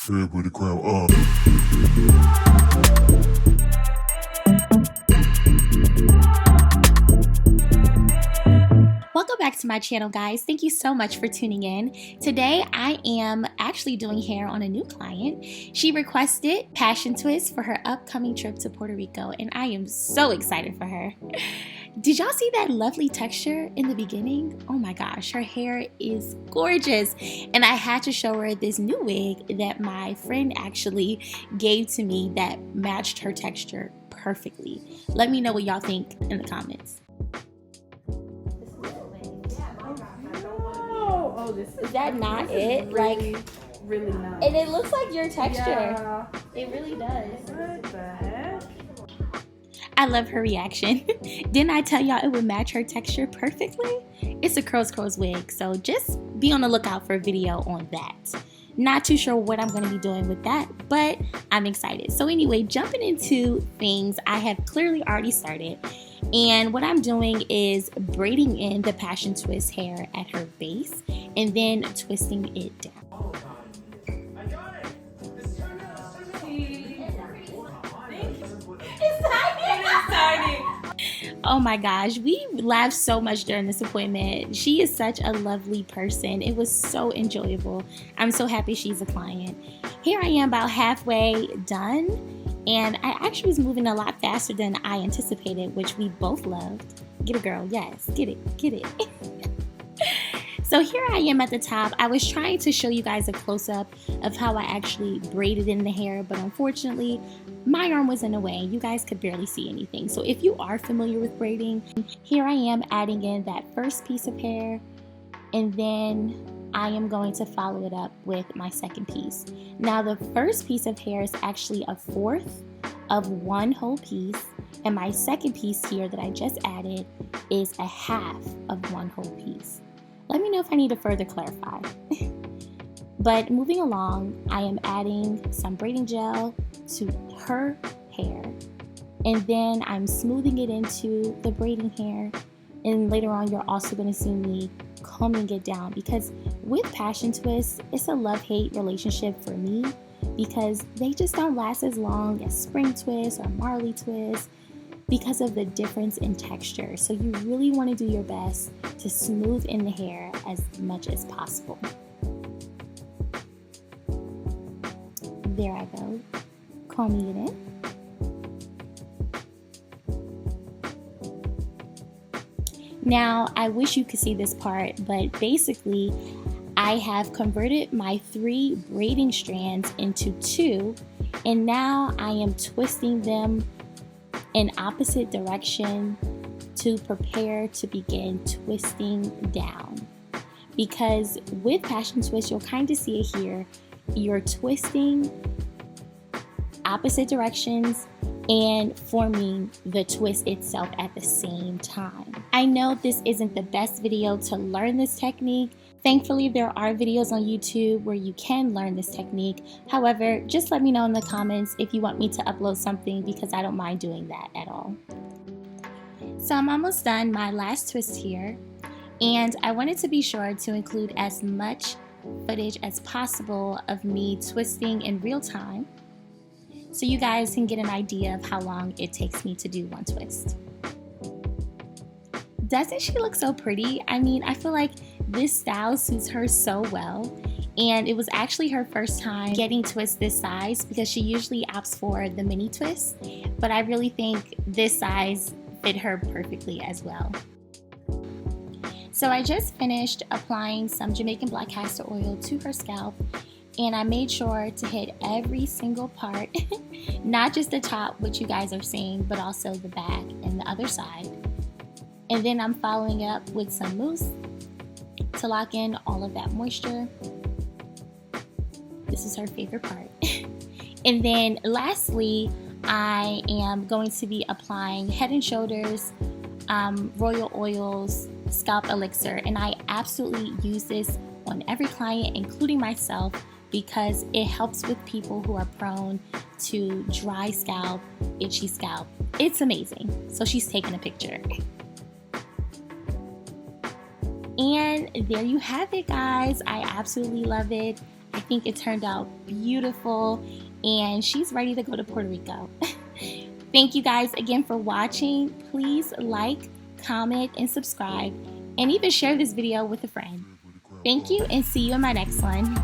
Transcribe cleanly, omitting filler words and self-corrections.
Everybody crowd up. Welcome back to my channel, guys. Thank you so much for tuning in. Today I am actually doing hair on a new client. She requested passion twists for her upcoming trip to Puerto Rico, and I am so excited for her. Did y'all see that lovely texture in the beginning? Oh my gosh, her hair is gorgeous. And I had to show her this new wig that my friend actually gave to me that matched her texture perfectly. Let me know what y'all think in the comments. Oh, this is that not it? Really, like, really nice. And it looks like your texture. Yeah. It really does. What the heck? I love her reaction. Didn't I tell y'all it would match her texture perfectly? It's a curls wig, so just be on the lookout for a video on that. Not too sure what I'm going to be doing with that, but I'm excited. So anyway, jumping into things, I have clearly already started. And what I'm doing is braiding in the passion twist hair at her base and then twisting it down. Oh my gosh, we laughed so much during this appointment. She is such a lovely person. It was so enjoyable. I'm so happy she's a client. Here I am about halfway done, and I actually was moving a lot faster than I anticipated, which we both loved. Get it, girl. Yes, get it, get it. So here I am at the top. I was trying to show you guys a close-up of how I actually braided in the hair, but unfortunately, my arm was in the way. You guys could barely see anything. So if you are familiar with braiding, here I am adding in that first piece of hair, and then I am going to follow it up with my second piece. Now the first piece of hair is actually a fourth of one whole piece, and my second piece here that I just added is a half of one whole piece. Let me know if I need to further clarify. But moving along, I am adding some braiding gel to her hair, and then I'm smoothing it into the braiding hair, and later on you're also going to see me combing it down, because with passion twists, it's a love-hate relationship for me because they just don't last as long as spring twists or Marley twists because of the difference in texture. So you really want to do your best to smooth in the hair as much as possible. There I go, combing it in. Now, I wish you could see this part, but basically, I have converted my 3 braiding strands into 2, and now I am twisting them in opposite direction to prepare to begin twisting down. Because with passion twist, you'll kind of see it here. You're twisting opposite directions and forming the twist itself at the same time. I know this isn't the best video to learn this technique. Thankfully, there are videos on YouTube where you can learn this technique. However, just let me know in the comments if you want me to upload something, because I don't mind doing that at all. So I'm almost done my last twist here, and I wanted to be sure to include as much footage as possible of me twisting in real time so you guys can get an idea of how long it takes me to do one twist. Doesn't she look so pretty? I mean, I feel like this style suits her so well, and it was actually her first time getting twists this size because she usually opts for the mini twist, but I really think this size fit her perfectly as well. So I just finished applying some Jamaican black castor oil to her scalp, and I made sure to hit every single part, not just the top, which you guys are seeing, but also the back and the other side. And then I'm following it up with some mousse to lock in all of that moisture. This is her favorite part. And then lastly, I am going to be applying Head and Shoulders, Royal Oils, Scalp Elixir, and I absolutely use this on every client, including myself, because it helps with people who are prone to dry scalp, itchy scalp. It's amazing. So she's taking a picture. And there you have it, guys. I absolutely love it. I think it turned out beautiful, and she's ready to go to Puerto Rico. Thank you guys again for watching. Please like, comment, and subscribe, and even share this video with a friend. Thank you, and see you in my next one.